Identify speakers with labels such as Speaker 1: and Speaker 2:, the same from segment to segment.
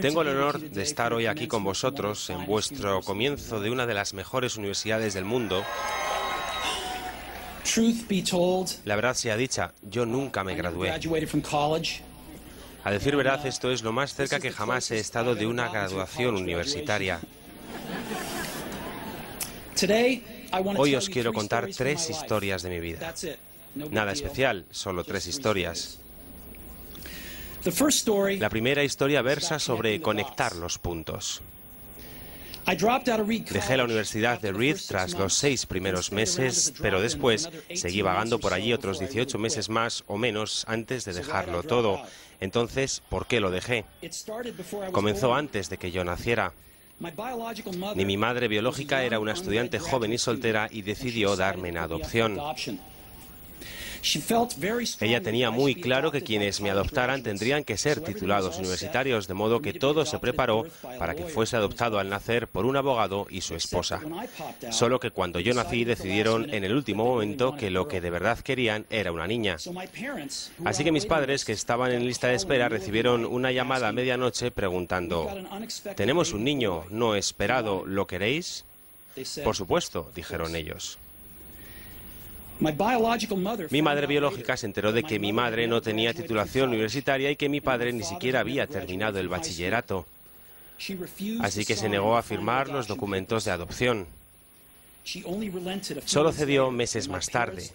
Speaker 1: Tengo el honor de estar hoy aquí con vosotros en vuestro comienzo de una de las mejores universidades del mundo. La verdad sea dicha, yo nunca me gradué. A decir verdad, esto es lo más cerca que jamás he estado de una graduación universitaria. Hoy os quiero contar 3 historias de mi vida. Nada especial, solo 3 historias. La primera historia versa sobre conectar los puntos. Dejé la Universidad de Reed tras los 6 primeros meses, pero después seguí vagando por allí otros 18 meses más o menos antes de dejarlo todo. Entonces, ¿por qué lo dejé? Comenzó antes de que yo naciera. Ni mi madre biológica era una estudiante joven y soltera y decidió darme en adopción. Ella tenía muy claro que quienes me adoptaran tendrían que ser titulados universitarios, de modo que todo se preparó para que fuese adoptado al nacer por un abogado y su esposa. Solo que cuando yo nací decidieron en el último momento que lo que de verdad querían era una niña. Así que mis padres, que estaban en lista de espera, recibieron una llamada a medianoche preguntando: «Tenemos un niño no esperado, ¿lo queréis?» «Por supuesto», dijeron ellos. Mi madre biológica se enteró de que mi madre no tenía titulación universitaria y que mi padre ni siquiera había terminado el bachillerato. Así que se negó a firmar los documentos de adopción. Solo cedió meses más tarde,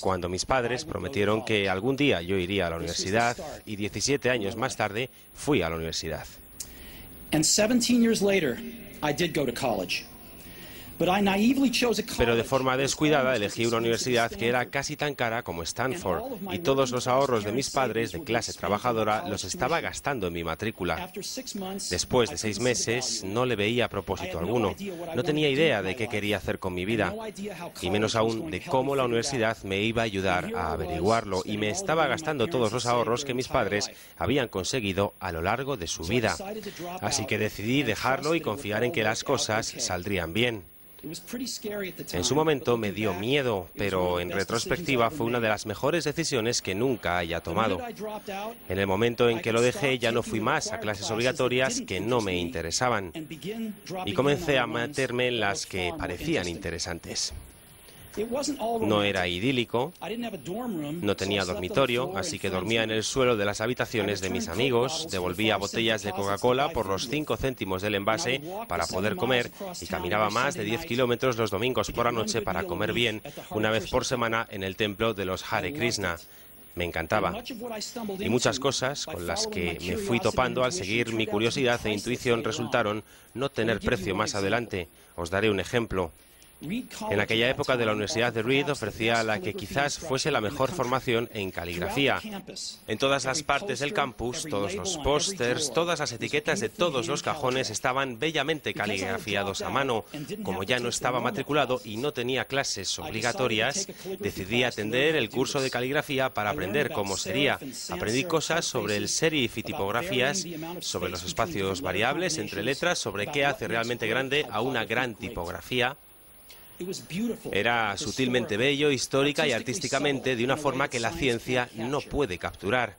Speaker 1: cuando mis padres prometieron que algún día yo iría a la universidad, y 17 años más tarde fui a la universidad. Pero de forma descuidada elegí una universidad que era casi tan cara como Stanford, y todos los ahorros de mis padres de clase trabajadora los estaba gastando en mi matrícula. Después de 6 meses no le veía propósito alguno. No tenía idea de qué quería hacer con mi vida, y menos aún de cómo la universidad me iba a ayudar a averiguarlo, y me estaba gastando todos los ahorros que mis padres habían conseguido a lo largo de su vida. Así que decidí dejarlo y confiar en que las cosas saldrían bien. En su momento me dio miedo, pero en retrospectiva fue una de las mejores decisiones que nunca haya tomado. En el momento en que lo dejé ya no fui más a clases obligatorias que no me interesaban y comencé a meterme en las que parecían interesantes. No era idílico, no tenía dormitorio, así que dormía en el suelo de las habitaciones de mis amigos, devolvía botellas de Coca-Cola por los 5 céntimos del envase para poder comer y caminaba más de 10 kilómetros los domingos por la noche para comer bien, una vez por semana en el templo de los Hare Krishna. Me encantaba. Y muchas cosas con las que me fui topando al seguir mi curiosidad e intuición resultaron no tener precio más adelante. Os daré un ejemplo. En aquella época de la Universidad de Reed ofrecía la que quizás fuese la mejor formación en caligrafía. En todas las partes del campus, todos los pósters, todas las etiquetas de todos los cajones estaban bellamente caligrafiados a mano. Como ya no estaba matriculado y no tenía clases obligatorias, decidí atender el curso de caligrafía para aprender cómo sería. Aprendí cosas sobre el serif y tipografías, sobre los espacios variables entre letras, sobre qué hace realmente grande a una gran tipografía. Era sutilmente bello, histórica y artísticamente de una forma que la ciencia no puede capturar.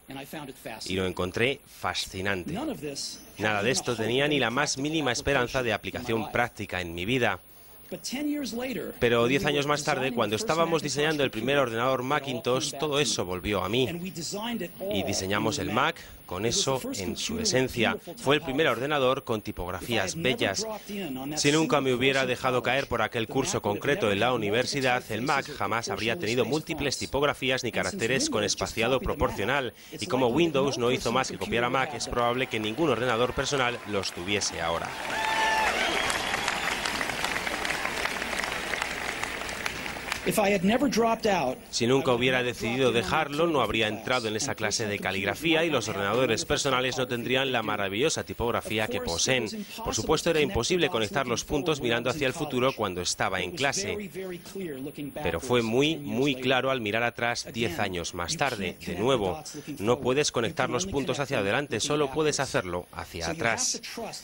Speaker 1: Y lo encontré fascinante. Nada de esto tenía ni la más mínima esperanza de aplicación práctica en mi vida. Pero 10 años más tarde, cuando estábamos diseñando el primer ordenador Macintosh, todo eso volvió a mí. Y diseñamos el Mac con eso en su esencia. Fue el primer ordenador con tipografías bellas. Si nunca me hubiera dejado caer por aquel curso concreto en la universidad, el Mac jamás habría tenido múltiples tipografías ni caracteres con espaciado proporcional. Y como Windows no hizo más que copiar a Mac, es probable que ningún ordenador personal los tuviese ahora. Si nunca hubiera decidido dejarlo, no habría entrado en esa clase de caligrafía y los ordenadores personales no tendrían la maravillosa tipografía que poseen. Por supuesto, era imposible conectar los puntos mirando hacia el futuro cuando estaba en clase. Pero fue muy claro al mirar atrás 10 años más tarde. De nuevo, no puedes conectar los puntos hacia adelante, solo puedes hacerlo hacia atrás.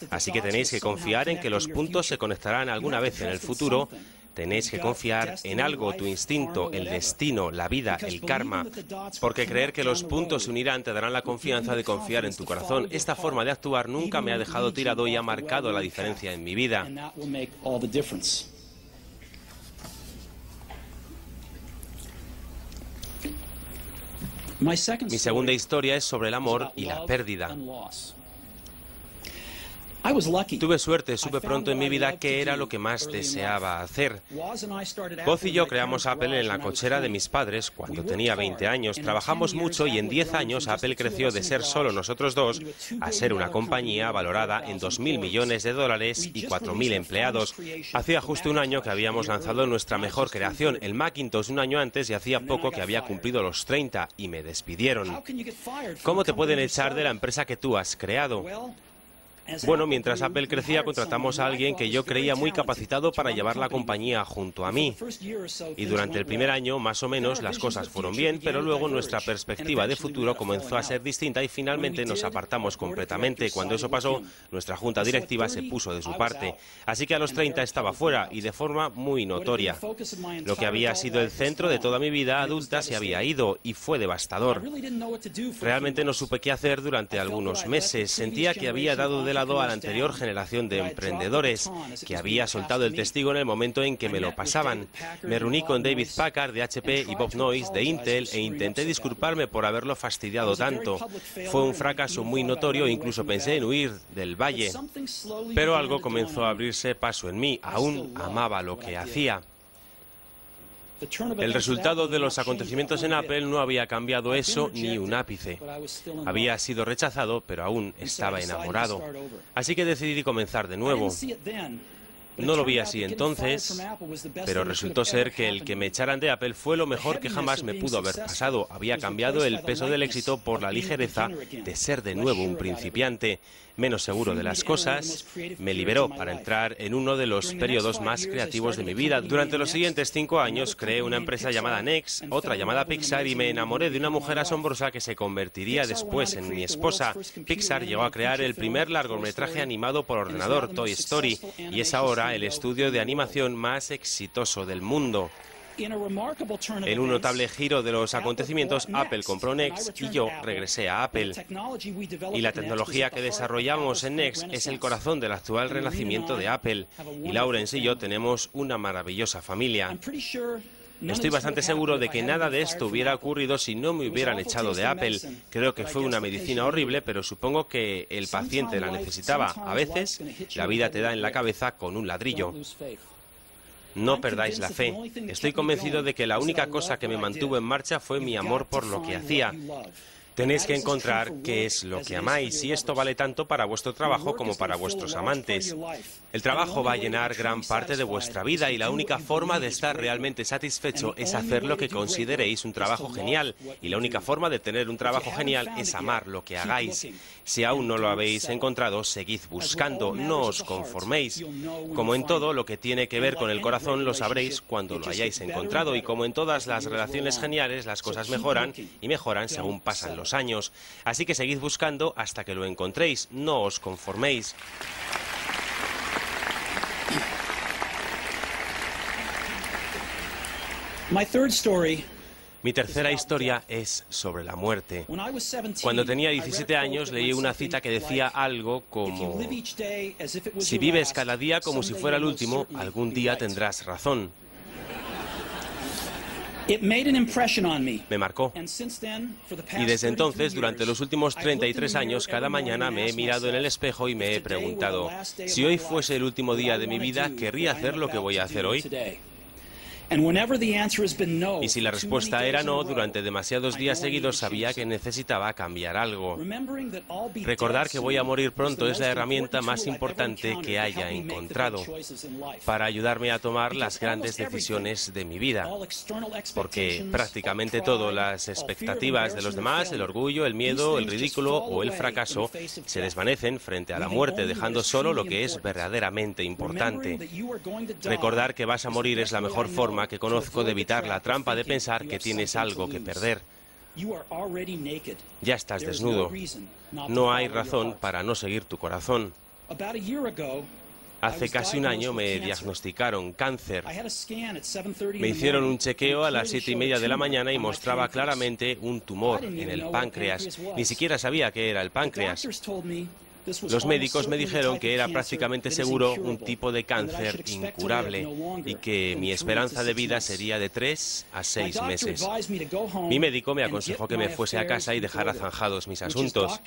Speaker 1: Así que tenéis que confiar en que los puntos se conectarán alguna vez en el futuro, Tenéis que confiar en algo, tu instinto, el destino, la vida, el karma, porque creer que los puntos se unirán te darán la confianza de confiar en tu corazón. Esta forma de actuar nunca me ha dejado tirado y ha marcado la diferencia en mi vida. Mi segunda historia es sobre el amor y la pérdida. Tuve suerte, supe pronto en mi vida qué era lo que más deseaba hacer. Woz y yo creamos Apple en la cochera de mis padres cuando tenía 20 años. Trabajamos mucho y en 10 años Apple creció de ser solo nosotros dos a ser una compañía valorada en $2.000 millones y 4.000 empleados. Hacía justo un año que habíamos lanzado nuestra mejor creación, el Macintosh, un año antes, y hacía poco que había cumplido los 30 y me despidieron. ¿Cómo te pueden echar de la empresa que tú has creado? Bueno, mientras Apple crecía, contratamos a alguien que yo creía muy capacitado para llevar la compañía junto a mí. Y durante el primer año, más o menos, las cosas fueron bien, pero luego nuestra perspectiva de futuro comenzó a ser distinta y finalmente nos apartamos completamente. Cuando eso pasó, nuestra junta directiva se puso de su parte. Así que a los 30 estaba fuera y de forma muy notoria. Lo que había sido el centro de toda mi vida adulta se había ido y fue devastador. Realmente no supe qué hacer durante algunos meses. Sentía que había dado de lado a la anterior generación de emprendedores, que había soltado el testigo en el momento en que me lo pasaban. Me reuní con David Packard de HP y Bob Noyce de Intel e intenté disculparme por haberlo fastidiado tanto. Fue un fracaso muy notorio e incluso pensé en huir del valle. Pero algo comenzó a abrirse paso en mí. Aún amaba lo que hacía. El resultado de los acontecimientos en Apple no había cambiado eso ni un ápice. Había sido rechazado, pero aún estaba enamorado. Así que decidí comenzar de nuevo. No lo vi así entonces, pero resultó ser que el que me echaran de Apple fue lo mejor que jamás me pudo haber pasado. Había cambiado el peso del éxito por la ligereza de ser de nuevo un principiante, menos seguro de las cosas. Me liberó para entrar en uno de los periodos más creativos de mi vida. Durante los siguientes 5 años creé una empresa llamada Next, otra llamada Pixar, y me enamoré de una mujer asombrosa que se convertiría después en mi esposa. Pixar llegó a crear el primer largometraje animado por ordenador, Toy Story, y es ahora el estudio de animación más exitoso del mundo. En un notable giro de los acontecimientos, Apple compró Next y yo regresé a Apple. Y la tecnología que desarrollamos en Next es el corazón del actual renacimiento de Apple. Y Lawrence y yo tenemos una maravillosa familia. Estoy bastante seguro de que nada de esto hubiera ocurrido si no me hubieran echado de Apple. Creo que fue una medicina horrible, pero supongo que el paciente la necesitaba. A veces, la vida te da en la cabeza con un ladrillo. No perdáis la fe. Estoy convencido de que la única cosa que me mantuvo en marcha fue mi amor por lo que hacía. Tenéis que encontrar qué es lo que amáis, y esto vale tanto para vuestro trabajo como para vuestros amantes. El trabajo va a llenar gran parte de vuestra vida y la única forma de estar realmente satisfecho es hacer lo que consideréis un trabajo genial. Y la única forma de tener un trabajo genial es amar lo que hagáis. Si aún no lo habéis encontrado, seguid buscando, no os conforméis. Como en todo lo que tiene que ver con el corazón, lo sabréis cuando lo hayáis encontrado. Y como en todas las relaciones geniales, las cosas mejoran y mejoran según pasan los años. Así que seguid buscando hasta que lo encontréis, no os conforméis. Mi tercera historia es sobre la muerte. Cuando tenía 17 años leí una cita que decía algo como: si vives cada día como si fuera el último, algún día tendrás razón. Me marcó. Y desde entonces, durante los últimos 33 años, cada mañana me he mirado en el espejo y me he preguntado: si hoy fuese el último día de mi vida, ¿querría hacer lo que voy a hacer hoy? Y si la respuesta era no, durante demasiados días seguidos sabía que necesitaba cambiar algo. Recordar que voy a morir pronto es la herramienta más importante que haya encontrado para ayudarme a tomar las grandes decisiones de mi vida. Porque prácticamente todo, las expectativas de los demás, el orgullo, el miedo, el ridículo o el fracaso, se desvanecen frente a la muerte, dejando solo lo que es verdaderamente importante. Recordar que vas a morir es la mejor forma que conozco de evitar la trampa de pensar que tienes algo que perder. Ya estás desnudo. No hay razón para no seguir tu corazón. Hace casi un año me diagnosticaron cáncer. Me hicieron un chequeo a las 7:30 de la mañana y mostraba claramente un tumor en el páncreas. Ni siquiera sabía qué era el páncreas. Los médicos me dijeron que era prácticamente seguro un tipo de cáncer incurable y que mi esperanza de vida sería de 3 a 6 meses. Mi médico me aconsejó que me fuese a casa y dejara zanjados mis asuntos.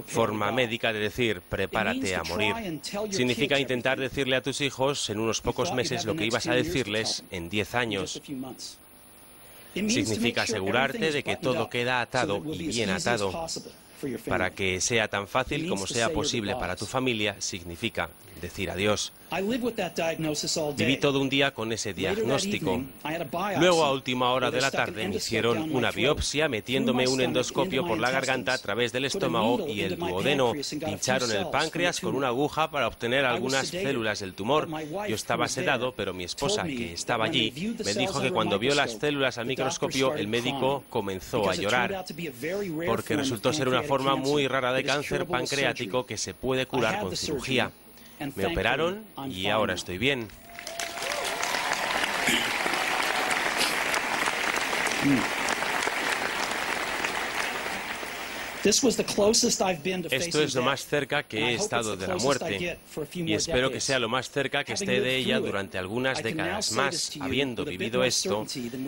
Speaker 1: Forma médica de decir, prepárate a morir. Significa intentar decirle a tus hijos en unos pocos meses lo que ibas a decirles en 10 años. Significa asegurarte de que todo queda atado y bien atado. Para que sea tan fácil como sea posible para tu familia, significa decir adiós. Viví todo un día con ese diagnóstico. Luego, a última hora de la tarde, me hicieron una biopsia metiéndome un endoscopio por la garganta a través del estómago y el duodeno. Pincharon el páncreas con una aguja para obtener algunas células del tumor. Yo estaba sedado, pero mi esposa, que estaba allí, me dijo que cuando vio las células al microscopio, el médico comenzó a llorar, porque resultó ser una forma muy rara de cáncer pancreático que se puede curar con cirugía. Me operaron y ahora estoy bien. Esto es lo más cerca que he estado de la muerte y espero que sea lo más cerca que esté de ella durante algunas décadas más. Habiendo vivido esto,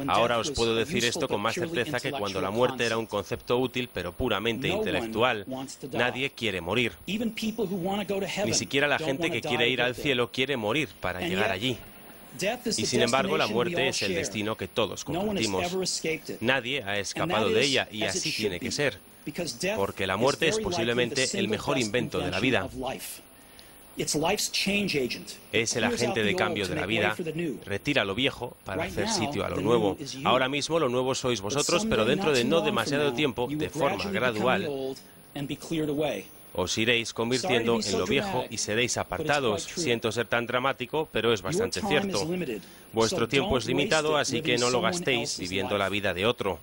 Speaker 1: ahora os puedo decir esto con más certeza que cuando la muerte era un concepto útil pero puramente intelectual. Nadie quiere morir. Ni siquiera la gente que quiere ir al cielo quiere morir para llegar allí. Y sin embargo, la muerte es el destino que todos compartimos. Nadie ha escapado de ella y así tiene que ser. Porque la muerte es posiblemente el mejor invento de la vida. Es el agente de cambio de la vida. Retira lo viejo para hacer sitio a lo nuevo. Ahora mismo lo nuevo sois vosotros, pero dentro de no demasiado tiempo, de forma gradual, os iréis convirtiendo en lo viejo y seréis apartados. Siento ser tan dramático, pero es bastante cierto. Vuestro tiempo es limitado, así que no lo gastéis viviendo la vida de otro.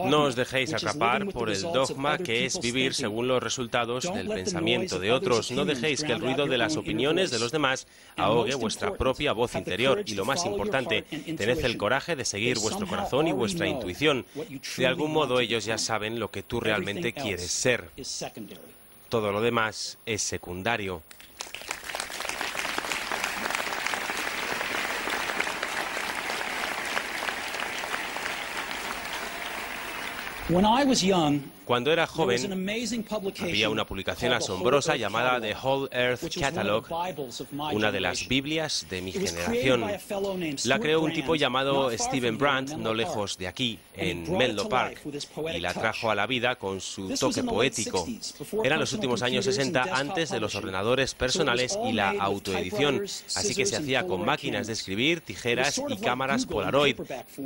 Speaker 1: No os dejéis atrapar por el dogma que es vivir según los resultados del pensamiento de otros. No dejéis que el ruido de las opiniones de los demás ahogue vuestra propia voz interior. Y lo más importante, tened el coraje de seguir vuestro corazón y vuestra intuición. De algún modo ellos ya saben lo que tú realmente quieres ser. Todo lo demás es secundario. Cuando era joven, había una publicación asombrosa llamada The Whole Earth Catalog, una de las Biblias de mi generación. La creó un tipo llamado Stephen Brandt, no lejos de aquí, en Menlo Park, y la trajo a la vida con su toque poético. Eran los últimos años 60, antes de los ordenadores personales y la autoedición, así que se hacía con máquinas de escribir, tijeras y cámaras Polaroid.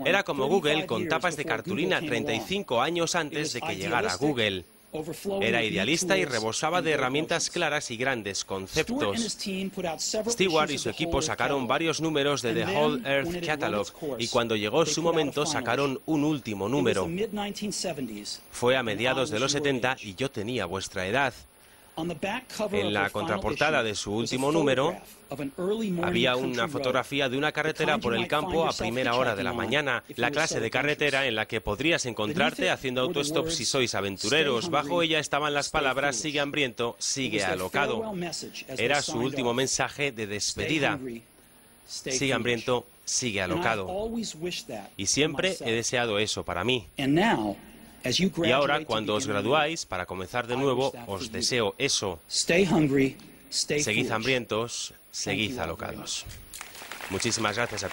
Speaker 1: Era como Google con tapas de cartulina 35 años antes de que llegara Google. Era idealista y rebosaba de herramientas claras y grandes conceptos. Stewart y su equipo sacaron varios números de The Whole Earth Catalog y cuando llegó su momento sacaron un último número. Fue a mediados de los 70 y yo tenía vuestra edad. En la contraportada de su último número había una fotografía de una carretera por el campo a primera hora de la mañana, la clase de carretera en la que podrías encontrarte haciendo autostop si sois aventureros. Bajo ella estaban las palabras sigue hambriento, sigue alocado. Era su último mensaje de despedida. Sigue hambriento, sigue alocado. Y siempre he deseado eso para mí. Y ahora, cuando os graduáis, para comenzar de nuevo, os deseo eso. Seguid hambrientos, seguid alocados. Muchísimas gracias a todos.